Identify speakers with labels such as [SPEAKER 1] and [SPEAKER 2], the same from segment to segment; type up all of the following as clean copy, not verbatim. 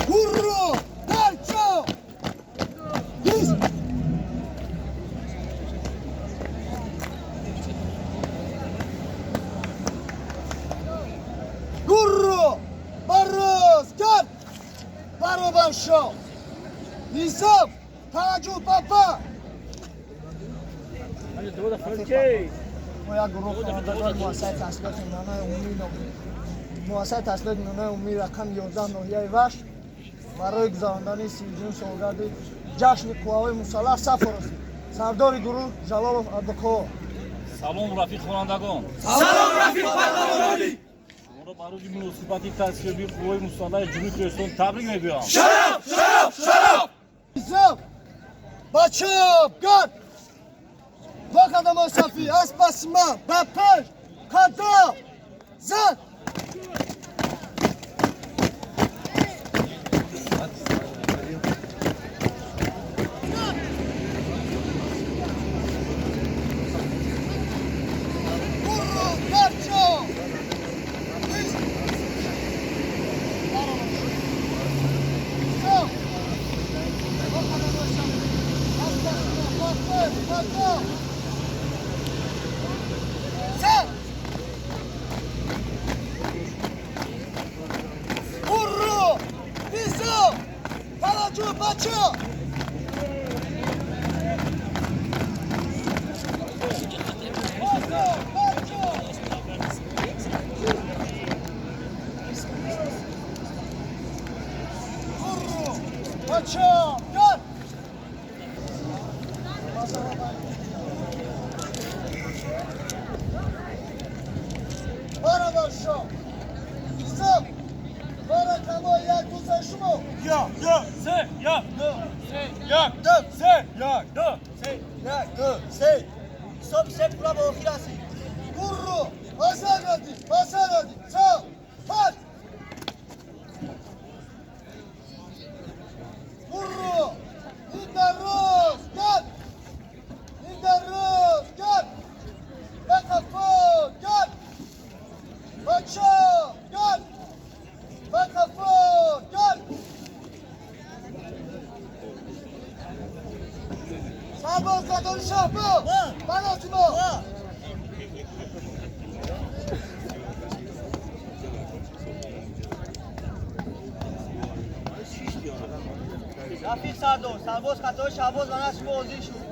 [SPEAKER 1] Burro! Terço! Biz! Burro! Barroz! Gel! Baro başo! Nizam! Tacu Papa! ما یک گروه خواندگان مؤسسه تحصیلات نانای عمومی مؤسسه تحصیلات نانای عمومی رقم 11 ناحیه وش برای گذراندن 30 سالگرد جشن قواهای مسلح صف رسید. سردار گروه جلالов ابوکو.
[SPEAKER 2] سلام رفیق خوانندگان.
[SPEAKER 3] سلام رفیق پهلوانی.
[SPEAKER 2] شما را برای مناسبت تصویبی قوای مسلح جنوب کوهستان تبریک میگویم.
[SPEAKER 3] شرف شرف شرف.
[SPEAKER 1] نظام بچه‌ها گرد با قدم صفی اسب بسیمه به پیش قدم زد
[SPEAKER 4] رفیق سردار سرباز خطای شهباز و نصف بازی شد.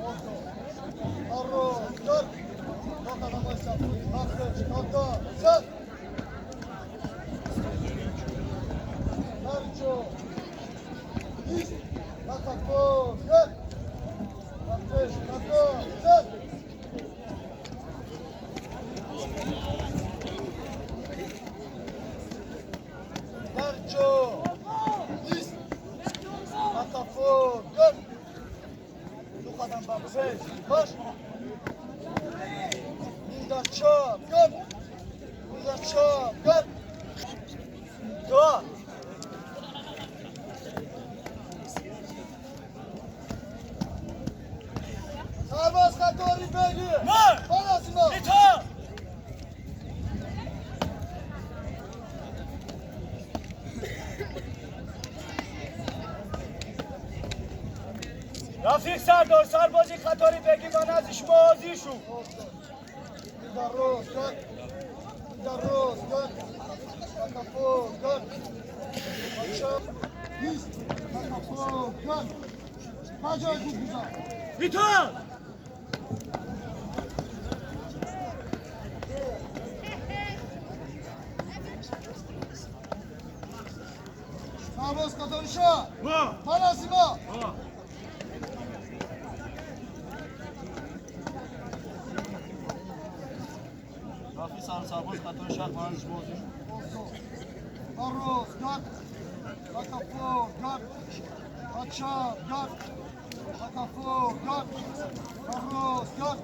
[SPEAKER 3] رفیق سردار سربازی خطاری بگی من از شما آزی شو. بیتون
[SPEAKER 1] سرباز قدر شاه پالاسیما
[SPEAKER 4] رفیق سرباز خطای شهر و نصف بازی شد.
[SPEAKER 1] Barroz, gol. Botafogo, gol. Pacha, gol. Botafogo, gol. Barroz, gol.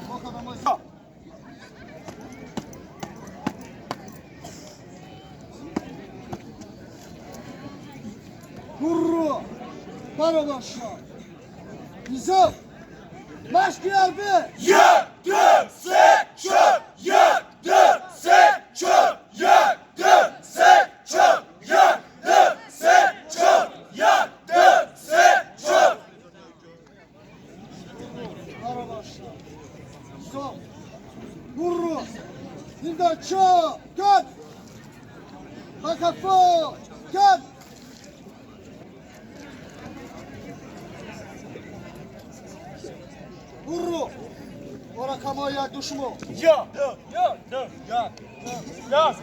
[SPEAKER 1] Boca da Mãe. Burro. Para başla. Nizam. Başki harbi.
[SPEAKER 3] Yedisi çöp. Yedisi çöp.
[SPEAKER 1] Şimdi çok. Gel. Bakafu. Gel. Vurru. Ora kamoya düşmo.
[SPEAKER 3] Ya, ya, ya, ya, ya, ya,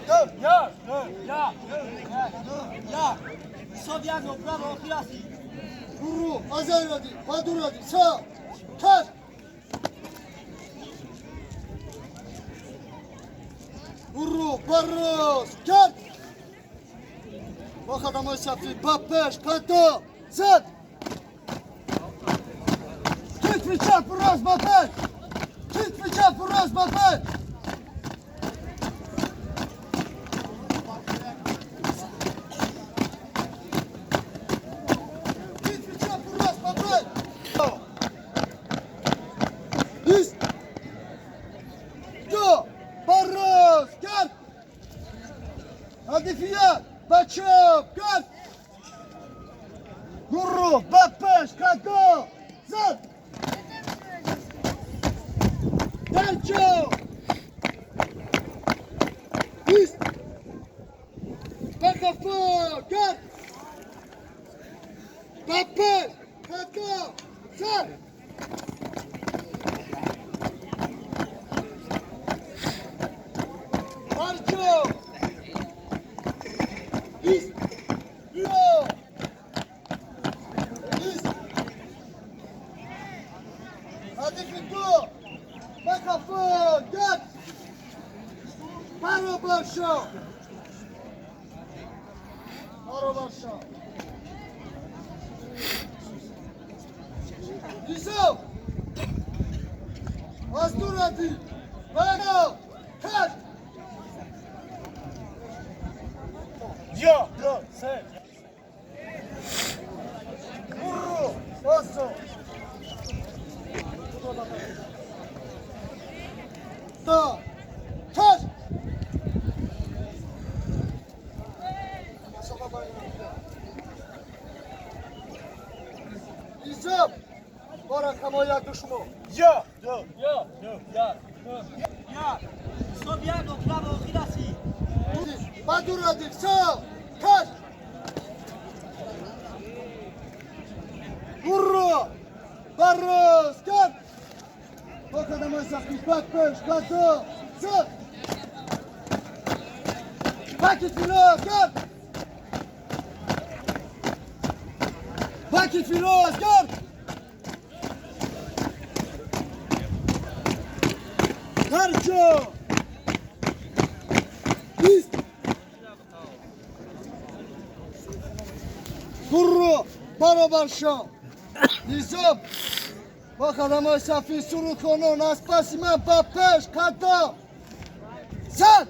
[SPEAKER 3] ya, ya,
[SPEAKER 4] Ya. Sovyet noklar okuyası.
[SPEAKER 1] Vurru. Azervadi. Baduradi. Sağ. Kaç. Vurru. Barros. Gel. Bak adamı safi. Papeş. Kato. Zat. Git mi çarpı raz papeş. Git mi çarpı raz papeş. Git mi çarpı raz papeş. Biz. Go. Barros. Gel. Hadi fiyat. Baçıp. Gel. Gurru. Papeş. Kato. Zat. Danço! Üst! Bakafu! Gel! Kapı! Kaka! Sar! Danço! Üst! Yo! Üst! Hadi Fitu! Bakafu! Gel! Paro başa! Paro başa! Yusuf! Azdur hadi! Bana! Kaç!
[SPEAKER 3] ya, ya, sen.
[SPEAKER 1] Vurru! Basso! Da! Kaç! Yusuf! Bora kamoya düşmo!
[SPEAKER 3] Ya, ya, ya, ya, ya,
[SPEAKER 4] Ya. Sovyet noklar okuyası.
[SPEAKER 1] Badur hadi sağ! Kaç! Vurru! Barros! Gel! Bak adamı sakmış, bak beş, katı! Sık! Vakit filoz, gel! Vakit filoz, gel! Karço! Biz! Gurru! Barabarşa! Nizam! Bak adamı safi suru konu, naspasimen papeş, kato! Sen!